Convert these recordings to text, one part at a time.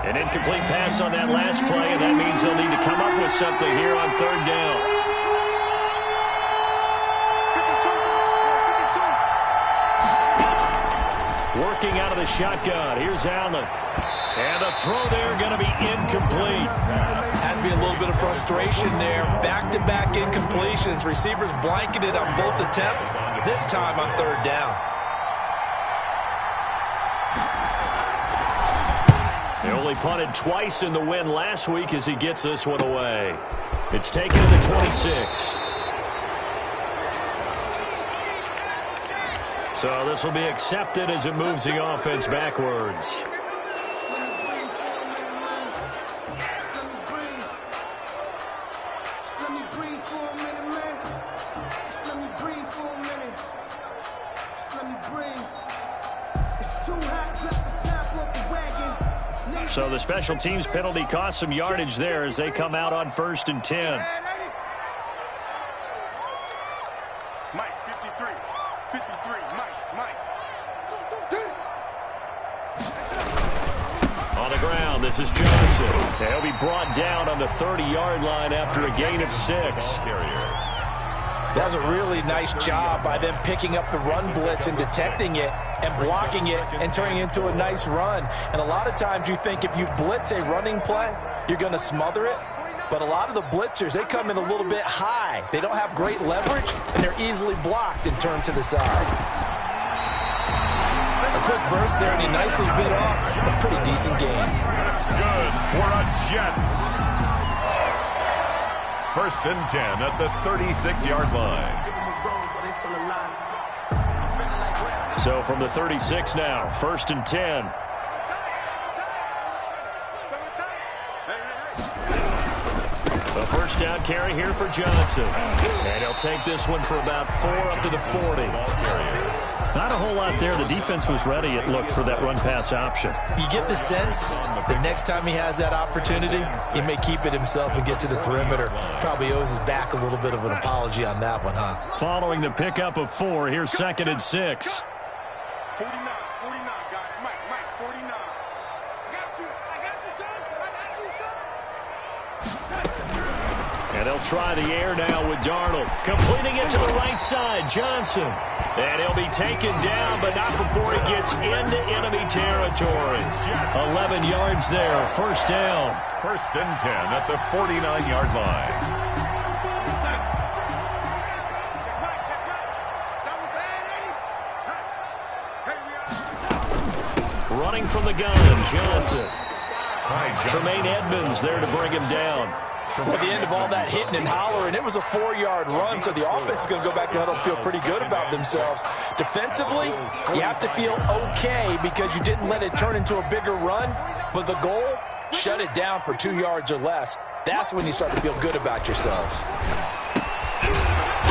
An incomplete pass on that last play, and that means they'll need to come up with something here on third down. Working out of the shotgun. Here's Allen. And the throw there going to be incomplete. Has to be a little bit of frustration there. Back-to-back incompletions. Receivers blanketed on both attempts, this time on third down. They only punted twice in the win last week as he gets this one away. It's taken to the 26. So this will be accepted as it moves the offense backwards. So the special teams penalty cost some yardage there as they come out on 1st and 10. Mike, 53, Mike. On the ground, this is Johnson. He'll be brought down on the 30-yard line after a gain of 6. That was a really nice job by them picking up the run blitz and detecting it and blocking it and turning it into a nice run. And a lot of times you think if you blitz a running play, you're going to smother it. But a lot of the blitzers, they come in a little bit high. They don't have great leverage, and they're easily blocked and turned to the side. A quick burst there, and he nicely bit off a pretty decent game. That's good for a Jets. 1st and 10 at the 36-yard line. So from the 36 now, 1st and 10. A first down carry here for Johnson. And he'll take this one for about 4 up to the 40. Not a whole lot there. The defense was ready, it looked, for that run-pass option. You get the sense that next time he has that opportunity, he may keep it himself and get to the perimeter. Probably owes his back a little bit of an apology on that one, huh? Following the pickup of 4, here's 2nd and 6. 49, guys. Mike, 49. I got you, son. And they'll try the air now with Darnold. Completing it to the right side, Johnson. And he'll be taken down, but not before he gets into enemy territory. 11 yards there, 1st down. 1st and 10 at the 49-yard line. Running from the gun, Johnson. Tremaine Edmonds there to bring him down. At the end of all that hitting and hollering, it was a 4-yard run, so the offense is going to go back to huddle and feel pretty good about themselves. Defensively, you have to feel okay because you didn't let it turn into a bigger run, but the goal, shut it down for 2 yards or less. That's when you start to feel good about yourselves.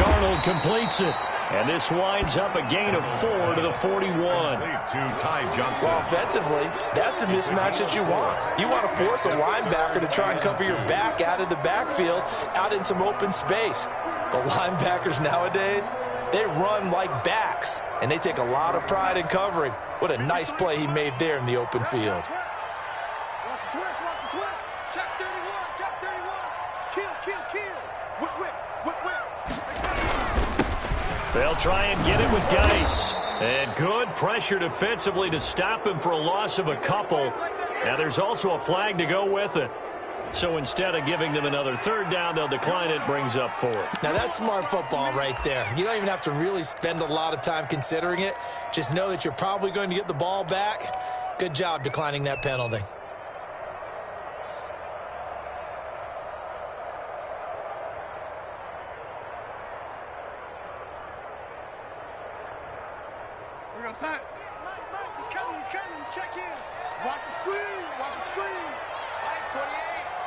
Darnold completes it. And this winds up a gain of 4 to the 41. Well, offensively, that's the mismatch that you want. You want to force a linebacker to try and cover your back out of the backfield, out in some open space. The linebackers nowadays, they run like backs, and they take a lot of pride in covering. What a nice play he made there in the open field. Watch the twist. Check 31. Kill. Whip. They'll try and get it with Geis. And good pressure defensively to stop him for a loss of a couple. Now there's also a flag to go with it. So instead of giving them another 3rd down, they'll decline it, brings up 4th. Now that's smart football right there. You don't even have to really spend a lot of time considering it. Just know that you're probably going to get the ball back. Good job declining that penalty. Mike, he's coming. Check in. Watch the screen.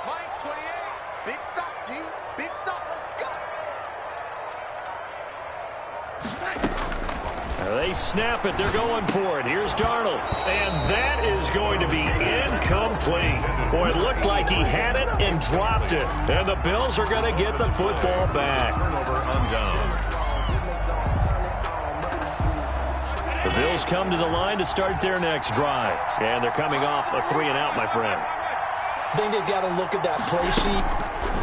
Mike, 28. Big stop, D. Big stop. Let's go. They snap it. They're going for it. Here's Darnold. And that is going to be incomplete. Boy, it looked like he had it and dropped it. And the Bills are going to get the football back. Turnover on down. The Bills come to the line to start their next drive. And they're coming off a 3-and-out, my friend. I think they've got to look at that play sheet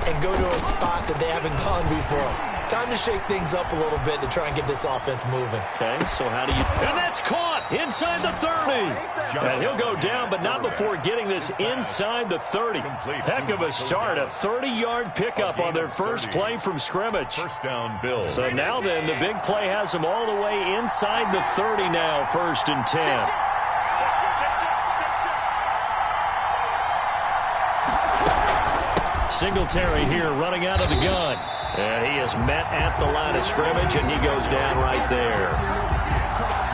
and go to a spot that they haven't gone before. Time to shake things up a little bit to try and get this offense moving. Okay, so how do you... And that's caught inside the 30. And he'll go down, but not before getting this inside the 30. Heck of a start, a 30-yard pickup on their first play from scrimmage. First down, Bills. So now then, the big play has them all the way inside the 30 now, 1st and 10. Singletary here running out of the gun. And he is met at the line of scrimmage, and he goes down right there.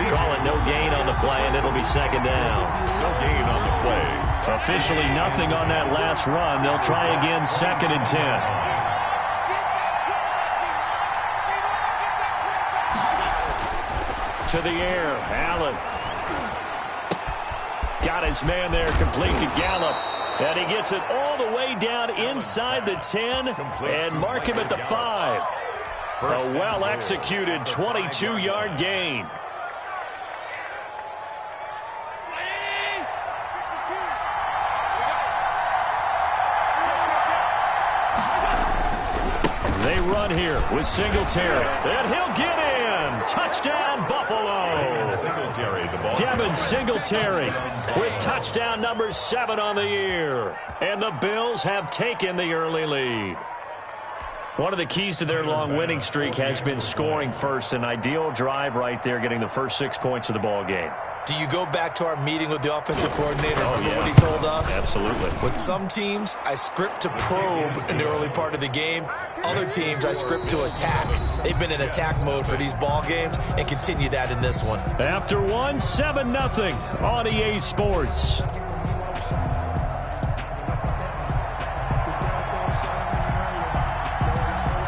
Call it no gain on the play, and it'll be 2nd down. No gain on the play. Officially nothing on that last run. They'll try again 2nd and 10. To the air, Allen. Got his man there, complete to Gallup. And he gets it all the way down inside the 10 and mark him at the 5. A well-executed 22-yard gain. They run here with Singletary. And he'll get in. Touchdown, Buffalo. Devin Singletary with touchdown number 7 on the year. And the Bills have taken the early lead. One of the keys to their long winning streak has been scoring first. An ideal drive right there, getting the first 6 points of the ball game. Do you go back to our meeting with the offensive coordinator? Remember what he told us? Absolutely. With some teams, I script to probe in the early part of the game. Other teams, I script to attack. They've been in attack mode for these ball games and continue that in this one. After 1, 7-0 on EA Sports.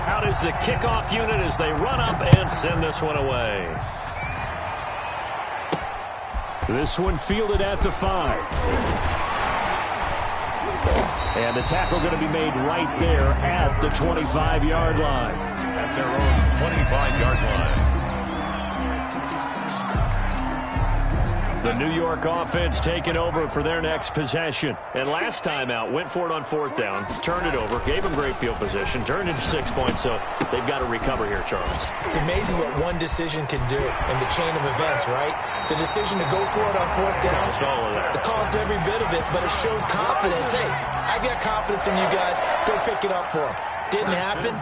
Out is the kickoff unit as they run up and send this one away. This one fielded at the 5. And the tackle going to be made right there at the 25-yard line. At their own 25-yard line. The New York offense taking over for their next possession. And last time out, went for it on 4th down, turned it over, gave them great field position, turned it to 6 points, so they've got to recover here, Charles. It's amazing what one decision can do in the chain of events, right? The decision to go for it on 4th down, it caused every bit of it, but it showed confidence. Hey, I got confidence in you guys. Go pick it up for them. Didn't happen.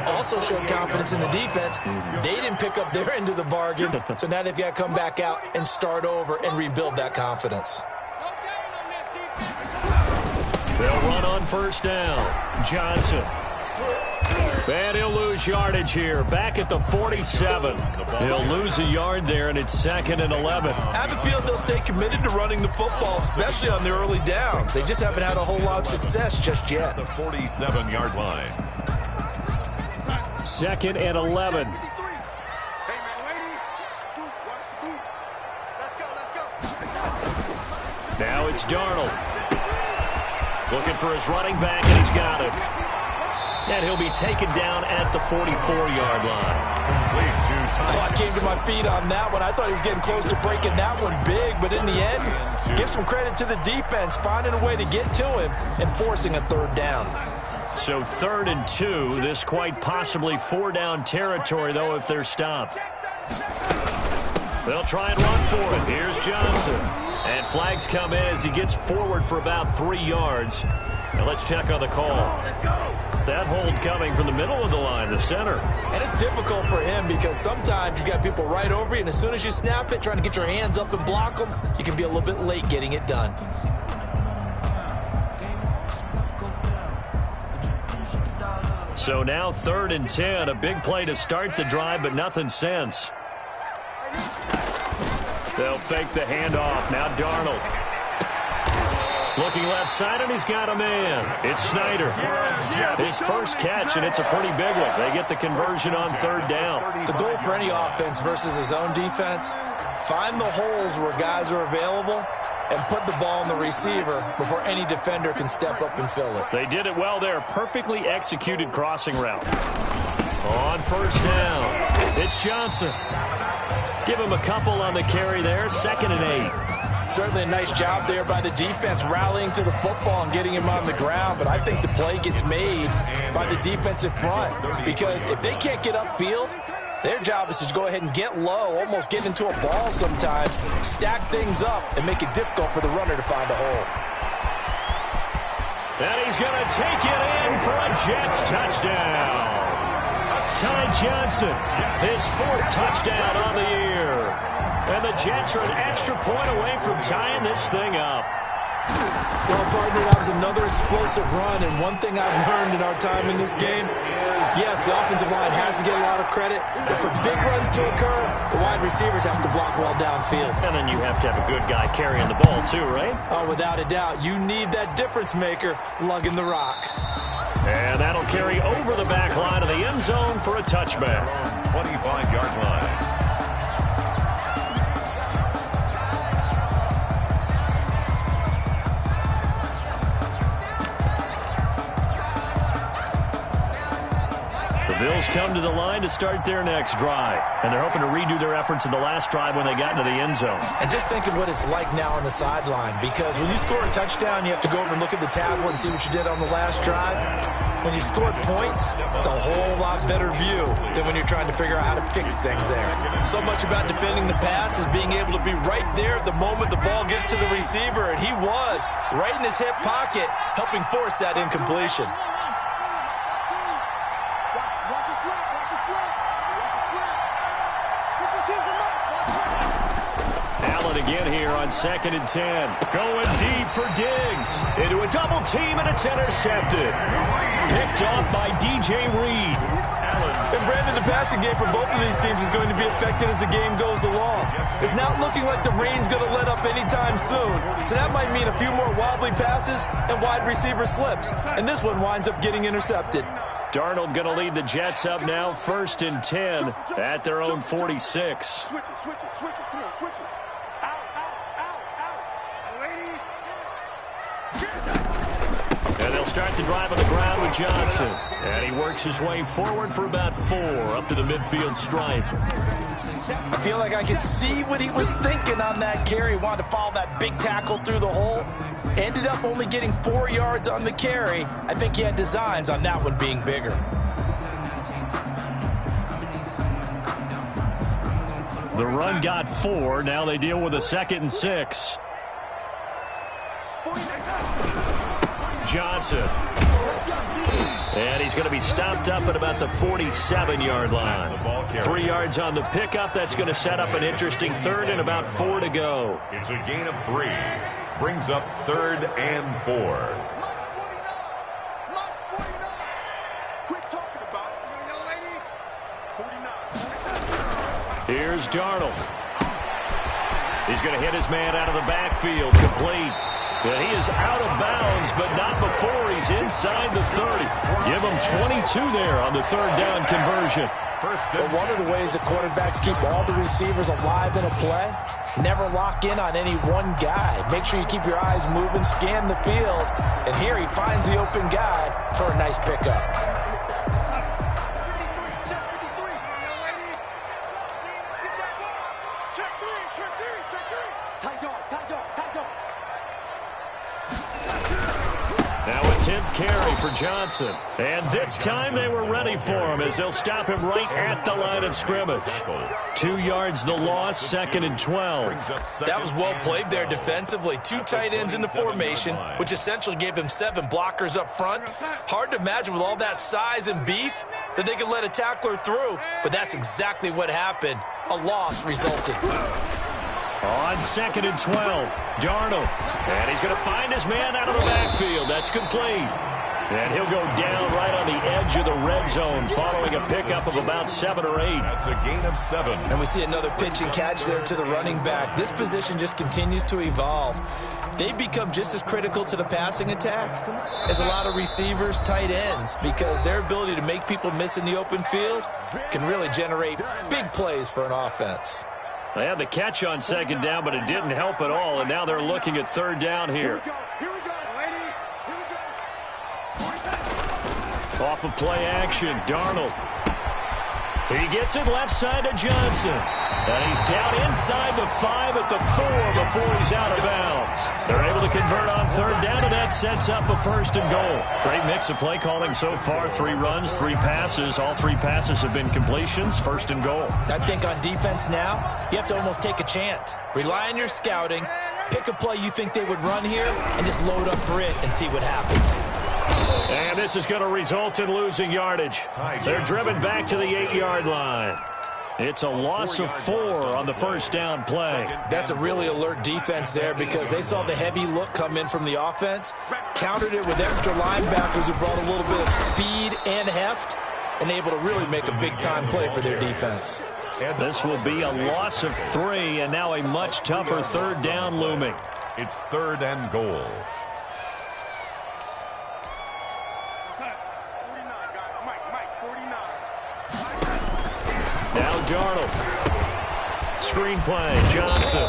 Also showed confidence in the defense. They didn't pick up their end of the bargain, so now they've got to come back out and start over and rebuild that confidence. They'll run on 1st down. Johnson. And he'll lose yardage here. Back at the 47. He'll lose a yard there, and it's 2nd and 11. I have a feeling they'll stay committed to running the football, especially on the early downs. They just haven't had a whole lot of success just yet. The 47-yard line. 2nd and 11. Now it's Darnold. Looking for his running back, and he's got it. And he'll be taken down at the 44-yard line. I came to my feet on that one. I thought he was getting close to breaking that one big, but in the end, give some credit to the defense, finding a way to get to him and forcing a 3rd down. So 3rd and 2, this quite possibly 4-down territory, though, if they're stopped. They'll try and run for it. Here's Johnson. And flags come in as he gets forward for about 3 yards. Now let's check on the call. That hold coming from the middle of the line, the center. And it's difficult for him because sometimes you've got people right over you, and as soon as you snap it, trying to get your hands up and block them, you can be a little bit late getting it done. So now 3rd and 10, a big play to start the drive, but nothing since. They'll fake the handoff. Now Darnold. Looking left side, and he's got a man. It's Snyder. His first catch, and it's a pretty big one. They get the conversion on 3rd down. The goal for any offense versus his own defense, find the holes where guys are available and put the ball in the receiver before any defender can step up and fill it. They did it well there. Perfectly executed crossing route. On 1st down, it's Johnson. Give him a couple on the carry there. 2nd and 8. Certainly a nice job there by the defense rallying to the football and getting him on the ground, but I think the play gets made by the defensive front because if they can't get upfield, their job is to go ahead and get low, almost get into a ball sometimes, stack things up, and make it difficult for the runner to find a hole. And he's going to take it in for a Jets touchdown. Ty Johnson, his 4th touchdown on the year. And the Jets are an extra point away from tying this thing up. Well, partner, that was another explosive run, and one thing I've learned in our time in this game, yes, the offensive line has to get a lot of credit, but for big runs to occur, the wide receivers have to block well downfield. And then you have to have a good guy carrying the ball too, right? Oh, without a doubt. You need that difference maker lugging the rock. And that'll carry over the back line of the end zone for a touchback. 25-yard line. Bills come to the line to start their next drive. And they're hoping to redo their efforts in the last drive when they got into the end zone. And just think of what it's like now on the sideline, because when you score a touchdown, you have to go over and look at the tablet and see what you did on the last drive. When you scored points, it's a whole lot better view than when you're trying to figure out how to fix things there. So much about defending the pass is being able to be right there at the moment the ball gets to the receiver, and he was right in his hip pocket, helping force that incompletion. Again here on 2nd and 10. Going deep for Diggs. Into a double team, and it's intercepted. Picked off by DJ Reed. And Brandon, the passing game for both of these teams is going to be affected as the game goes along. It's not looking like the rain's going to let up anytime soon. So that might mean a few more wobbly passes and wide receiver slips. And this one winds up getting intercepted. Darnold going to lead the Jets up now, 1st and 10 at their own 46. Switch it. Come on, switch it. And they'll start the drive on the ground with Johnson. And he works his way forward for about 4 up to the midfield stripe. I feel like I could see what he was thinking on that carry. He wanted to follow that big tackle through the hole. Ended up only getting 4 yards on the carry. I think he had designs on that one being bigger. The run got 4. Now they deal with a 2nd and 6. Johnson. And he's going to be stopped up at about the 47-yard line. 3 yards on the pickup. That's going to set up an interesting 3rd and about 4 to go. It's a gain of 3. Brings up 3rd and 4. Here's Darnold. He's going to hit his man out of the backfield. Complete. But he is out of bounds, but not before he's inside the 30. Give him 22 there on the 3rd down conversion. Well, one of the ways that quarterbacks keep all the receivers alive in a play, never lock in on any one guy. Make sure you keep your eyes moving, scan the field, and here he finds the open guy for a nice pickup. Now a 10th carry for Johnson. And this time they were ready for him as they'll stop him right at the line of scrimmage. 2 yards the loss, 2nd and 12. That was well played there defensively. 2 tight ends in the formation, which essentially gave them 7 blockers up front. Hard to imagine with all that size and beef that they could let a tackler through, but that's exactly what happened. A loss resulted. On 2nd and 12, Darnold. And he's going to find his man out of the backfield. That's complete. And he'll go down right on the edge of the red zone following a pickup of about 7 or 8. That's a gain of 7. And we see another pitch and catch there to the running back. This position just continues to evolve. They've become just as critical to the passing attack as a lot of receivers, tight ends, because their ability to make people miss in the open field can really generate big plays for an offense. They had the catch on 2nd down, but it didn't help at all, and now they're looking at 3rd down here. Off of play action, Darnold. He gets it left side to Johnson. And he's down inside the 5 at the 4 before he's out of bounds. They're able to convert on third down, and that sets up a 1st and goal. Great mix of play calling so far. 3 runs, 3 passes. All 3 passes have been completions. 1st and goal. I think on defense now, you have to almost take a chance. Rely on your scouting. Pick a play you think they would run here, and just load up for it and see what happens. And this is going to result in losing yardage. They're driven back to the 8-yard line. It's a loss of 4 on the 1st down play. That's a really alert defense there because they saw the heavy look come in from the offense, countered it with extra linebackers who brought a little bit of speed and heft, and able to really make a big-time play for their defense. This will be a loss of 3, and now a much tougher 3rd down looming. It's 3rd and goal. Now Darnold. Screen play. Johnson.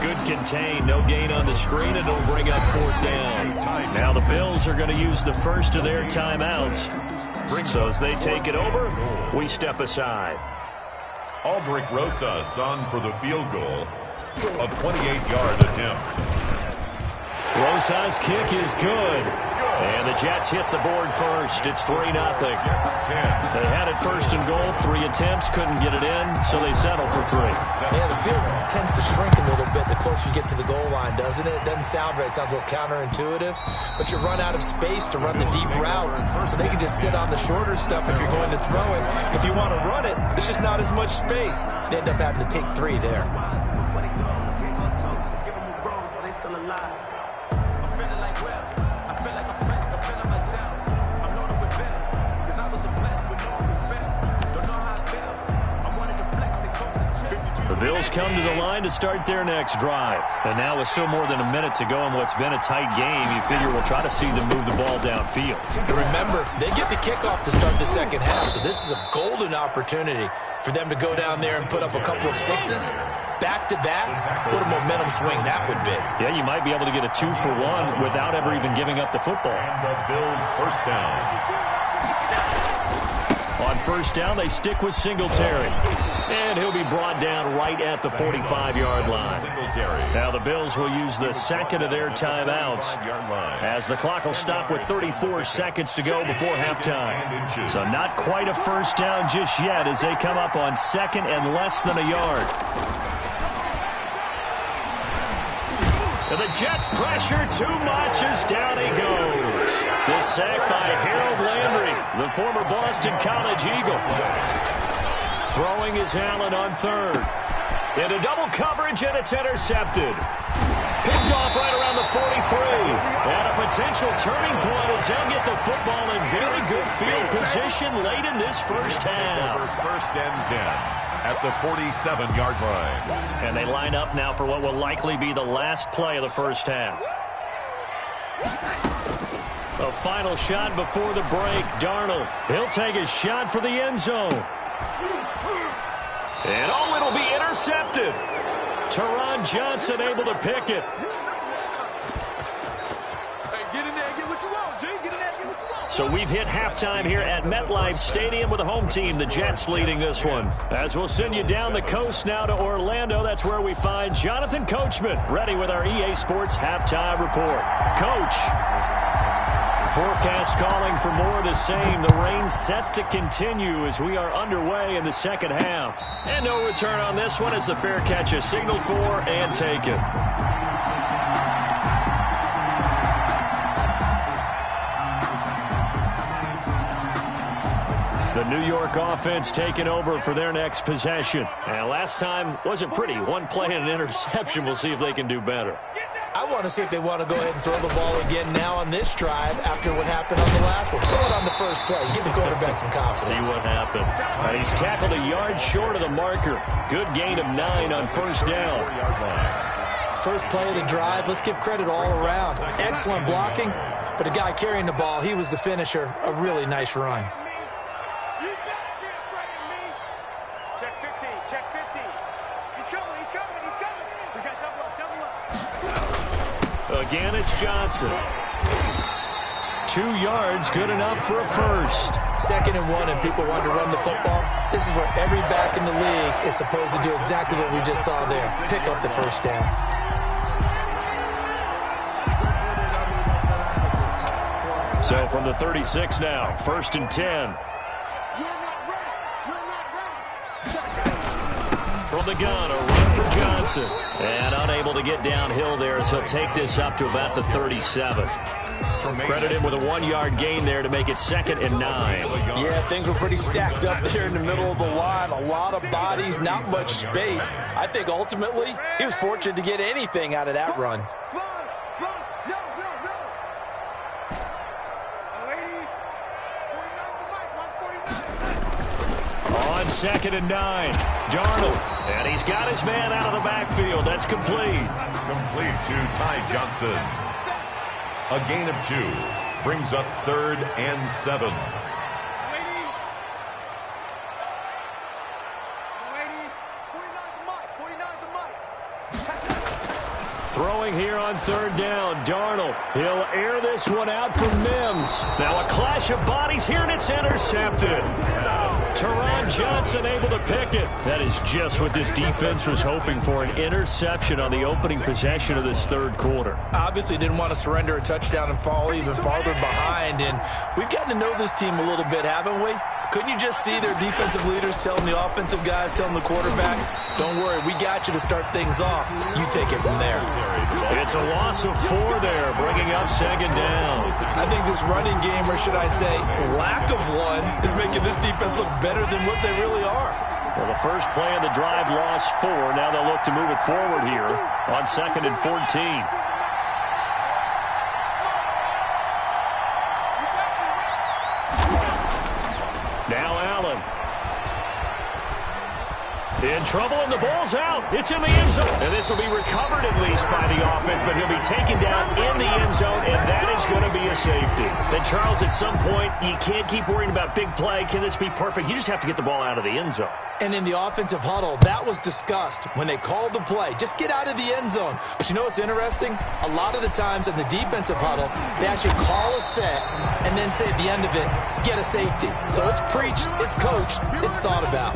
Good contain. No gain on the screen, and it'll bring up 4th down. Now the Bills are going to use the first of their timeouts. So as they take it over, we step aside. Aldrich Rosas on for the field goal. A 28-yard attempt. Rosas' kick is good. And the Jets hit the board first. It's 3-0. They had it 1st and goal. 3 attempts, couldn't get it in, so they settle for 3. Yeah, the field tends to shrink a little bit the closer you get to the goal line, doesn't it? It doesn't sound right. It sounds a little counterintuitive. But you run out of space to run the deep routes, so they can just sit on the shorter stuff if you're going to throw it. If you want to run it, there's just not as much space. They end up having to take 3 there. The Bills come to the line to start their next drive. And now with still more than a minute to go in what's been a tight game, you figure we'll try to see them move the ball downfield. And remember, they get the kickoff to start the second half, so this is a golden opportunity for them to go down there and put up a couple of 6s back-to-back. What a momentum swing that would be. Yeah, you might be able to get a 2-for-1 without ever even giving up the football. And the Bills' 1st down. On 1st down, they stick with Singletary. And he'll be brought down right at the 45-yard line. Now the Bills will use the 2nd of their timeouts as the clock will stop with 34 seconds to go before halftime. So not quite a 1st down just yet as they come up on 2nd and less than a yard. And the Jets pressure too much as down he goes. The sack by Harold Landry, the former Boston College Eagle. Throwing is Allen on 3rd. Into double coverage, and it's intercepted. Picked off right around the 43. And a potential turning point as they'll get the football in very good field position late in this 1st half. 1st and 10 at the 47-yard line. And they line up now for what will likely be the last play of the 1st half. A final shot before the break. Darnold, he'll take a shot for the end zone. And oh, it'll be intercepted. Teron Johnson able to pick it. Hey, get in there, get what you want, G. Get in there, get what you want. So we've hit halftime here at MetLife Stadium with the home team, the Jets, leading this one. As we'll send you down the coast now to Orlando, that's where we find Jonathan Coachman, ready with our EA Sports halftime report. Coach. Forecast calling for more of the same. The rain set to continue as we are underway in the 2nd half. And no return on this one as the fair catch is signaled for and taken. The New York offense taking over for their next possession. And last time wasn't pretty. 1 play and an interception. We'll see if they can do better. I want to see if they want to go ahead and throw the ball again now on this drive after what happened on the last one. Throw it on the first play. Give the quarterback some confidence. See what happens. And he's tackled a yard short of the marker. Good gain of 9 on 1st down. First play of the drive. Let's give credit all around. Excellent blocking, but the guy carrying the ball, he was the finisher. A really nice run. Check 15, check 15. He's coming, he's coming, he's coming. We got double up, double up. Again, it's Johnson. 2 yards, good enough for a first. 2nd and 1 and people want to run the football, this is where every back in the league is supposed to do exactly what we just saw there. Pick up the first down. So from the 36 now, 1st and 10. From the gun, a run for Johnson. And unable to get downhill there, so he'll take this up to about the 37. Credit him with a 1-yard gain there to make it 2nd and 9. Yeah, things were pretty stacked up there in the middle of the line. A lot of bodies, not much space. I think ultimately he was fortunate to get anything out of that run. On 2nd and 9, Darnold. And he's got his man out of the backfield. That's complete. Complete to Ty Johnson. A gain of 2 brings up 3rd and 7. Throwing here on 3rd down, Darnold. He'll air this one out for Mims. Now a clash of bodies here, and it's intercepted. Teron Johnson able to pick it. That is just what this defense was hoping for, an interception on the opening possession of this 3rd quarter. Obviously didn't want to surrender a touchdown and fall even farther behind, and we've gotten to know this team a little bit, haven't we? Couldn't you just see their defensive leaders telling the offensive guys, telling the quarterback, don't worry, we got you to start things off. You take it from there. It's a loss of 4 there, bringing up 2nd down. I think this running game, or should I say lack of one, is making this defense look better than what they really are. Well, the first play of the drive lost 4. Now they'll look to move it forward here on 2nd and 14. Now Allen. In trouble, and the ball's out. It's in the end zone. And this will be recovered at least by the offense, but he'll be taken down in the end zone, and that is going to be a safety. Then, Charles, at some point, you can't keep worrying about big play. Can this be perfect? You just have to get the ball out of the end zone. And in the offensive huddle, that was discussed when they called the play. Just get out of the end zone. But you know what's interesting? A lot of the times in the defensive huddle, they actually call a set and then say at the end of it, get a safety. So it's preached, it's coached, it's thought about.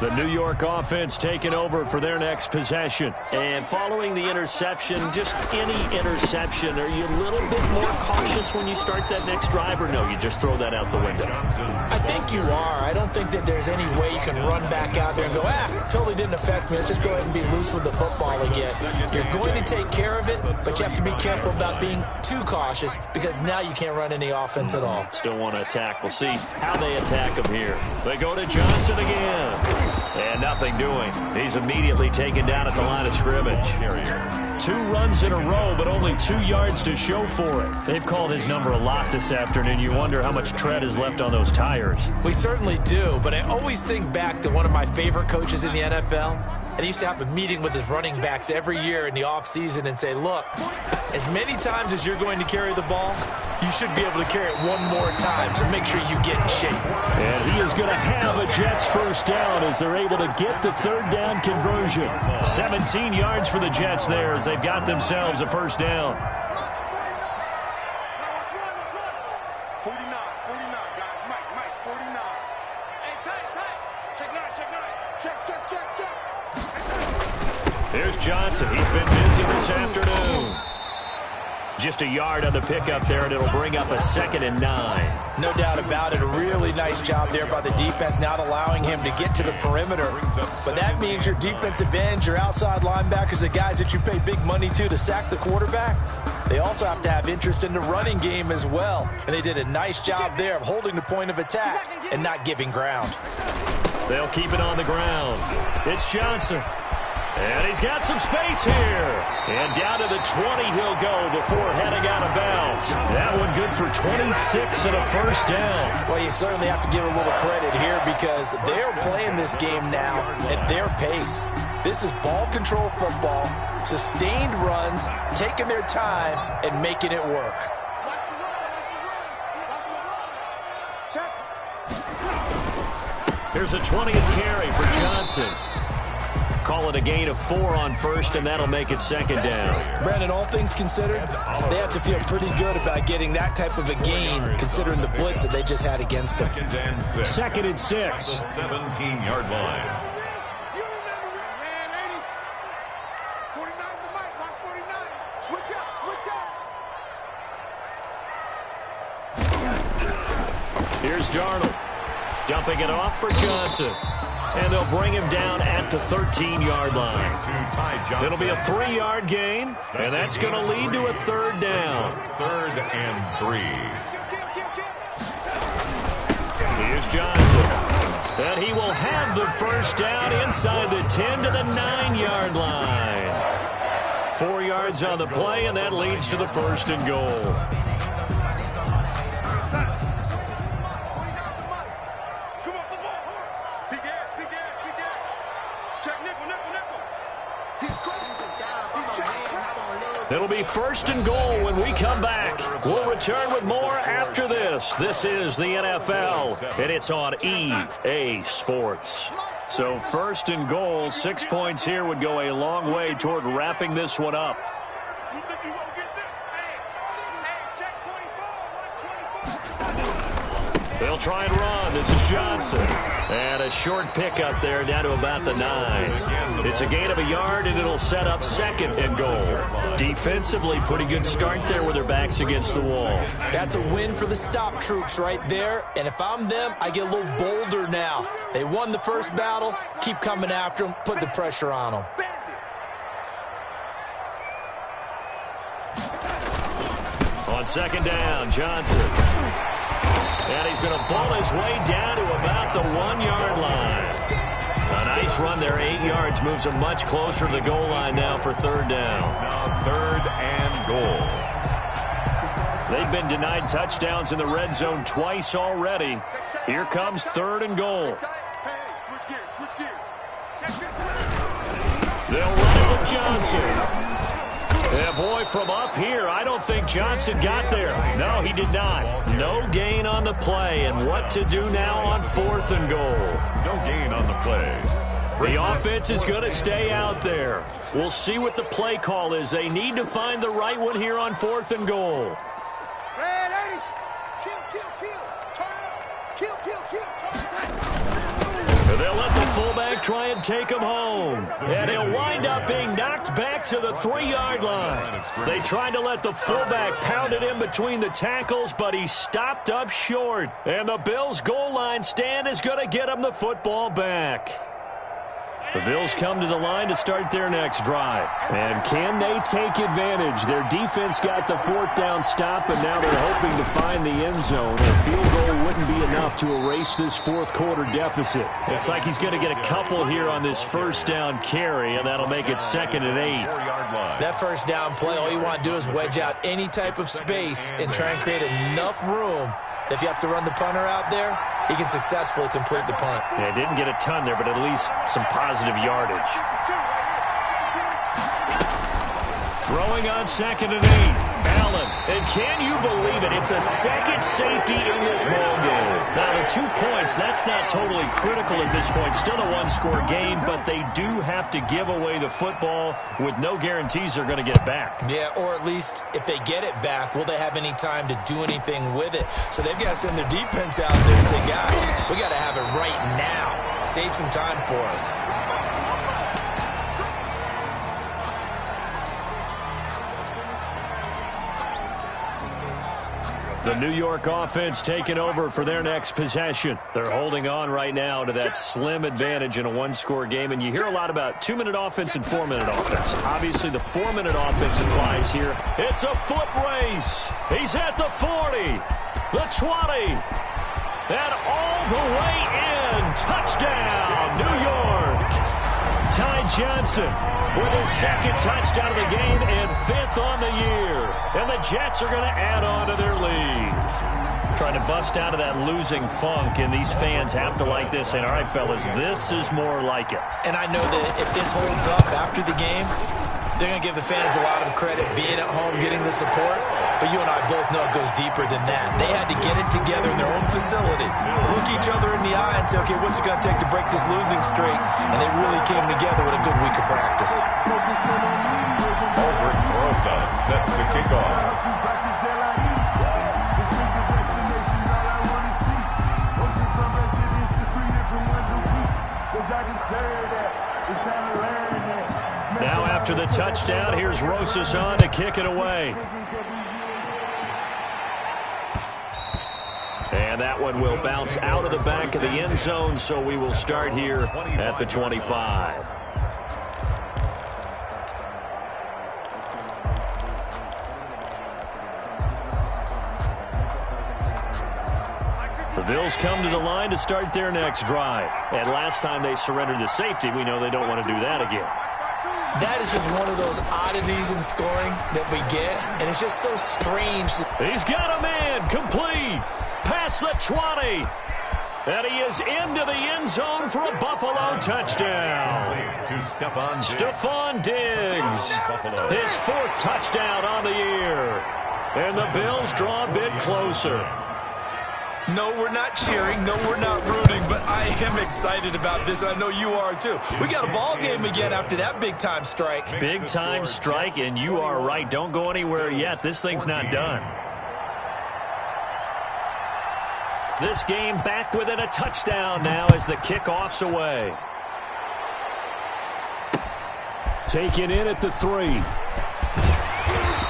The New York offense taking over for their next possession. And following the interception, just any interception, are you a little bit more cautious when you start that next drive, or no, you just throw that out the window? I think you are. I don't think that there's any way you can run back out there and go, totally didn't affect me. Let's just go ahead and be loose with the football again. You're going to take care of it, but you have to be careful about being too cautious because now you can't run any offense at all. Still want to attack. We'll see how they attack him here. They go to Johnson again. And nothing doing. He's immediately taken down at the line of scrimmage. 2 runs in a row, but only 2 yards to show for it. They've called his number a lot this afternoon. You wonder how much tread is left on those tires. We certainly do, but I always think back to one of my favorite coaches in the NFL. And he used to have a meeting with his running backs every year in the offseason and say, look, as many times as you're going to carry the ball, you should be able to carry it 1 more time, so make sure you get in shape. And he is going to have a Jets first down as they're able to get the 3rd down conversion. 17 yards for the Jets there as they've got themselves a first down. 49, guys. Mike, 49. Hey, tight. Check 9. Check. Here's Johnson. He's been busy this afternoon. Just a yard on the pickup there, and it'll bring up a 2nd and 9. No doubt about it. A really nice job there by the defense, not allowing him to get to the perimeter. But that means your defensive ends, your outside linebackers, the guys that you pay big money to sack the quarterback, they also have to have interest in the running game as well. And they did a nice job there of holding the point of attack and not giving ground. They'll keep it on the ground. It's Johnson. And he's got some space here. And down to the 20 he'll go before heading out of bounds. That one good for 26 and a first down. Well, you certainly have to give a little credit here because they're playing this game now at their pace. This is ball control football, sustained runs, taking their time, and making it work. Here's a 20th carry for Johnson. call it a gain of 4 on first, and that'll make it second down. Brandon, all things considered, they have to feel pretty good about getting that type of a gain, considering the blitz that they just had against them. Second and 6. The 17-yard line. You remember it, man, ain't he? 49's the mic, watch 49. Switch up, switch up. Here's Darnold. Dumping it off for Johnson. And they'll bring him down at the 13-yard line. It'll be a 3-yard gain, and that's going to lead to a third down. 3rd and 3. Here's Johnson. And he will have the first down inside the 10 to the 9-yard line. 4 yards on the play, and that leads to the first and goal. It'll be first and goal when we come back. We'll return with more after this. This is the NFL, and it's on EA Sports. So first and goal, 6 points here would go a long way toward wrapping this one up. They'll try and run. This is Johnson. And a short pickup there down to about the 9. It's a gain of a yard, and it'll set up second and goal. Defensively, pretty good start there with their backs against the wall. That's a win for the stop troops right there. And if I'm them, I get a little bolder now. They won the first battle. Keep coming after them. Put the pressure on them. On second down, Johnson. And he's going to ball his way down to about the 1-yard line. A nice run there, 8 yards, moves him much closer to the goal line now for third down. Now 3rd and goal. They've been denied touchdowns in the red zone twice already. Here comes 3rd and goal. They'll run it with Johnson. And boy, from up here, I don't think Johnson got there. No, he did not. No gain on the play. And what to do now on 4th and goal? No gain on the play. The offense is going to stay out there. We'll see what the play call is. They need to find the right one here on 4th and goal. They'll let the fullback try and take him home. And he'll wind up being knocked back to the 3-yard line. They tried to let the fullback pound it in between the tackles, but he stopped up short. And the Bills' goal line stand is going to get him the football back. The Bills come to the line to start their next drive. And can they take advantage? Their defense got the 4th down stop, and now they're hoping to find the end zone. A field goal wouldn't be enough to erase this 4th quarter deficit. It's like he's going to get a couple here on this first down carry, and that'll make it 2nd and 8. That first down play, all you want to do is wedge out any type of space and try and create enough room. If you have to run the punter out there, he can successfully complete the punt. Yeah, didn't get a ton there, but at least some positive yardage. Throwing on 2nd and 8. Allen. And can you believe it? It's a second safety in this ball game. Now, the 2 points, that's not totally critical at this point. Still a one-score game, but they do have to give away the football with no guarantees they're going to get it back. Yeah, or at least if they get it back, will they have any time to do anything with it? So they've got to send their defense out there and say, guys, we got to have it right now. Save some time for us. The New York offense taking over for their next possession. They're holding on right now to that slim advantage in a one-score game. And you hear a lot about 2-minute offense and 4-minute offense. Obviously, the 4-minute offense applies here. It's a foot race. He's at the 40, the 20, and all the way in. Touchdown, New York. Ty Johnson with his 2nd touchdown of the game and 5th on the year. And the Jets are going to add on to their lead. Trying to bust out of that losing funk, and these fans have to like this. And, all right, fellas, this is more like it. And I know that if this holds up after the game, They're going to give the fans a lot of credit being at home, getting the support. But you and I both know it goes deeper than that. They had to get it together in their own facility, look each other in the eye and say, okay, what's it going to take to break this losing streak? And they really came together with a good week of practice. Albert Rosa set to kick off. Now after the touchdown, here's Rosas on to kick it away. And that one will bounce out of the back of the end zone, so we will start here at the 25. The Bills come to the line to start their next drive. And last time they surrendered the safety, we know they don't want to do that again. That is just one of those oddities in scoring that we get, and it's just so strange. He's got a man, complete, past the 20. And he is into the end zone for a Buffalo touchdown. To Stephon Diggs, his 4th touchdown on the year. And the Bills draw a bit closer. No, we're not cheering. No, we're not rooting. But I am excited about this. I know you are, too. We got a ball game again after that big-time strike. Big-time strike, and you are right. Don't go anywhere yet. This thing's not done. This game back within a touchdown now as the kickoff's away. Taken in at the 3.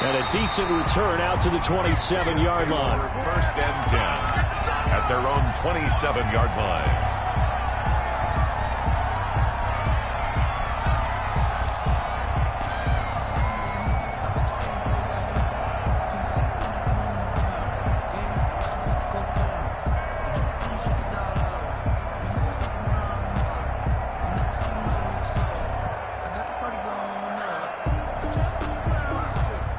And a decent return out to the 27-yard line. First and 10. At their own 27-yard line.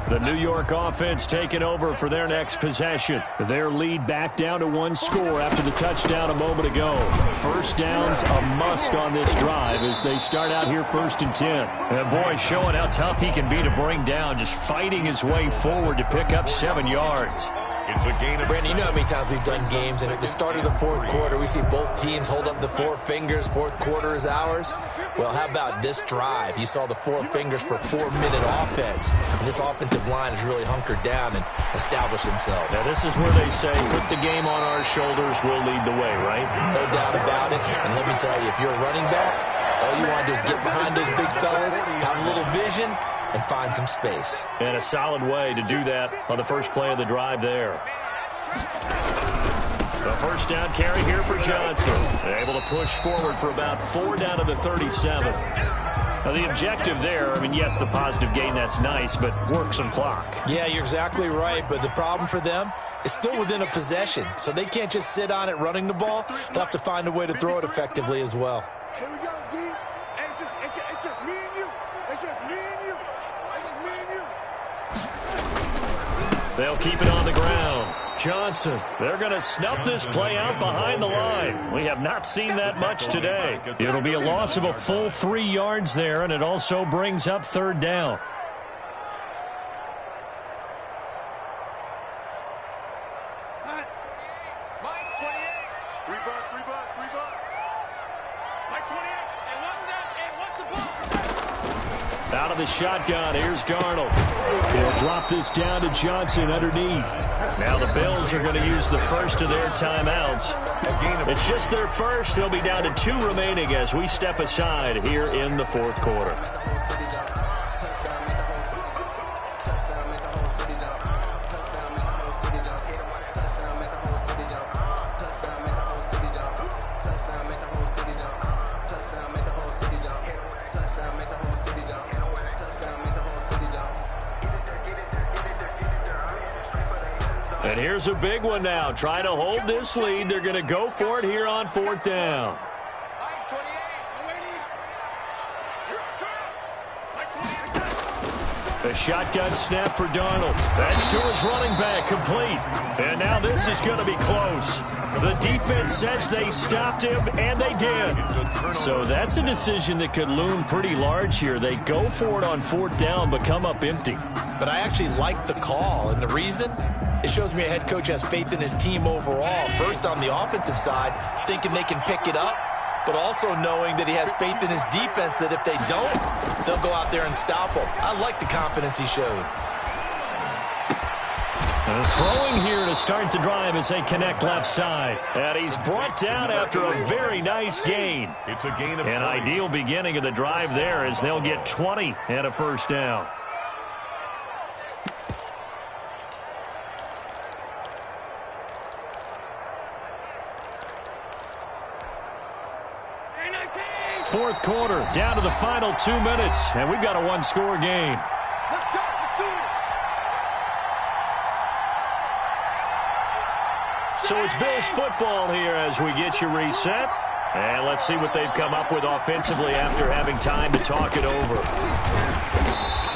The New York offense taking over for their next possession. Their lead back down to 1 score after the touchdown a moment ago. First down's a must on this drive as they start out here 1st and 10. And boy, showing how tough he can be to bring down, just fighting his way forward to pick up 7 yards. It's a gain of... Brandon, you know how many times we've done games, and at the start of the 4th quarter, we see both teams hold up the 4 fingers, 4th quarter is ours. Well, how about this drive? You saw the 4 fingers for 4-minute offense, and this offensive line has really hunkered down and established themselves. Now, this is where they say, put the game on our shoulders, we'll lead the way, right? No doubt about it, and let me tell you, if you're a running back, all you want to do is get behind those big fellas, have a little vision, and find some space. And a solid way to do that on the first play of the drive there. The first down carry here for Johnson. Able to push forward for about 4 down to the 37. Now the objective there, I mean, yes, the positive gain, that's nice, but work some clock. Yeah, you're exactly right, but the problem for them is still within a possession, so they can't just sit on it running the ball. They'll have to find a way to throw it effectively as well. Here we go, D. Hey, it's just me and you. It's just me and you. It's just me and you. They'll keep it on the ground. Johnson, they're going to snuff this play out behind the line. We have not seen that much today. It'll be a loss of a full 3 yards there, and it also brings up 3rd down. Mike, 28. 3 bucks, 3 bucks, 3 bucks. Mike, 28. And what's the ball? Out of the shotgun, here's Darnold. He'll drop this down to Johnson underneath. Now the Bills are going to use the first of their timeouts. It's just their first. They'll be down to 2 remaining as we step aside here in the 4th quarter. And here's a big one now. Trying to hold this lead. They're going to go for it here on 4th down. Mike, 28. A shotgun snap for Darnold. That's to his running back, complete. And now this is going to be close. The defense says they stopped him, and they did. So that's a decision that could loom pretty large here. They go for it on 4th down, but come up empty. But I actually like the call, and the reason? It shows me a head coach has faith in his team overall. First, on the offensive side, thinking they can pick it up, but also knowing that he has faith in his defense that if they don't, they'll go out there and stop them. I like the confidence he showed. Throwing here to start the drive as they connect left side. And he's brought down after a very nice gain. It's a gain of An ideal beginning of the drive there as they'll get 20 and a 1st down. Fourth quarter, down to the final 2 minutes, and we've got a 1-score game. So it's Bills football here as we get you reset. And let's see what they've come up with offensively after having time to talk it over.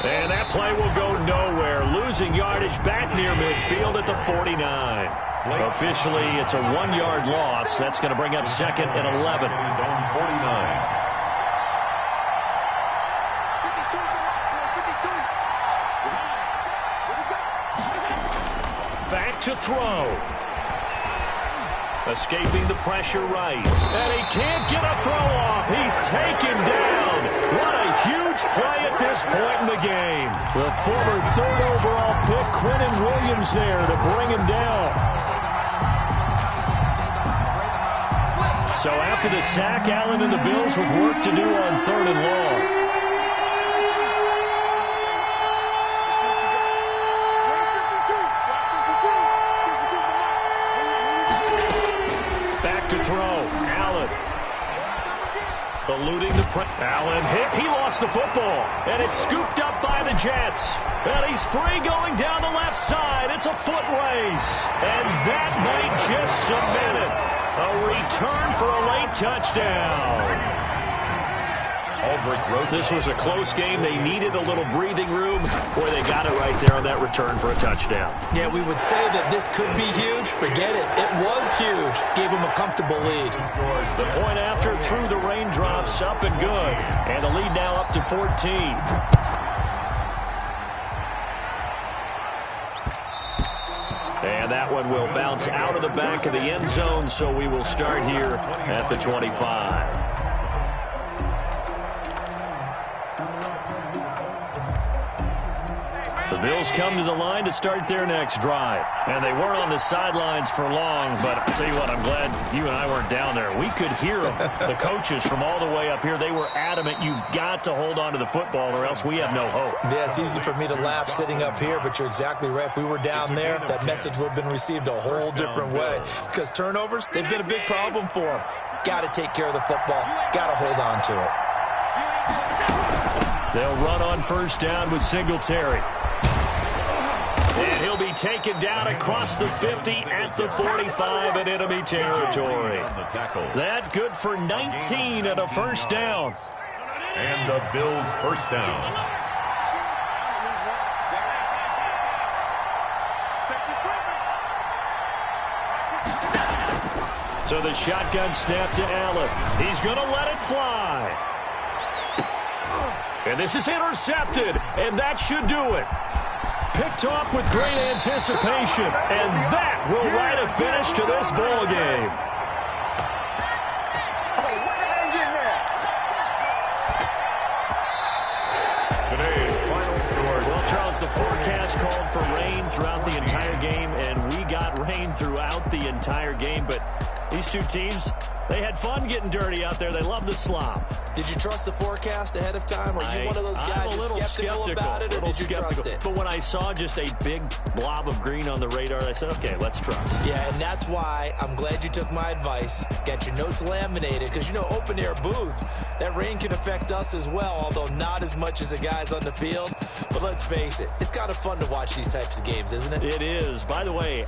And that play will go nowhere. Losing yardage back near midfield at the 49. Officially, it's a 1-yard loss. That's going to bring up 2nd and 11. His own 49. Back to throw. Escaping the pressure right. And he can't get a throw off. He's taken down. What a huge play at this point in the game. The former 3rd overall pick, Quinnen Williams, there to bring him down. So after the sack, Allen and the Bills with work to do on 3rd and long. To throw. Allen. Eluding the press. Allen hit. He lost the football. And it's scooped up by the Jets. And he's free going down the left side. It's a foot race. And that might just cement it. A return for a late touchdown. This was a close game. They needed a little breathing room. Boy, they got it right there on that return for a touchdown. Yeah, we would say that this could be huge. Forget it. It was huge. Gave him a comfortable lead. The point after through the raindrops, up and good. And the lead now up to 14. And that one will bounce out of the back of the end zone, so we will start here at the 25. The Bills come to the line to start their next drive. And they weren't on the sidelines for long, but I'll tell you what, I'm glad you and I weren't down there. We could hear them. The coaches from all the way up here, they were adamant, you've got to hold on to the football or else we have no hope. Yeah, it's easy for me to laugh sitting up here, but you're exactly right. If we were down there, that message would have been received a whole different way. Because turnovers, they've been a big problem for them. Got to take care of the football. Got to hold on to it. They'll run on 1st down with Singletary. And he'll be taken down across the 50 at the 45 in enemy territory. That good for 19 at a 1st down. And the Bills' 1st down. So the shotgun snap to Allen. He's going to let it fly. And this is intercepted, and that should do it. Picked off with great anticipation, and that will write a finish to this ball game. Today's final score. Well, Charles, the forecast called for rain throughout the entire game, and we got rain throughout the entire game, but these two teams, they had fun getting dirty out there. They love the slop. Did you trust the forecast ahead of time? Are you one of those guys who's skeptical about it, or did you trust it? But when I saw just a big blob of green on the radar, I said, okay, let's trust. Yeah, and that's why I'm glad you took my advice. Got your notes laminated, because, you know, open-air booth, that rain can affect us as well, although not as much as the guys on the field. But let's face it, it's kind of fun to watch these types of games, isn't it? It is. By the way,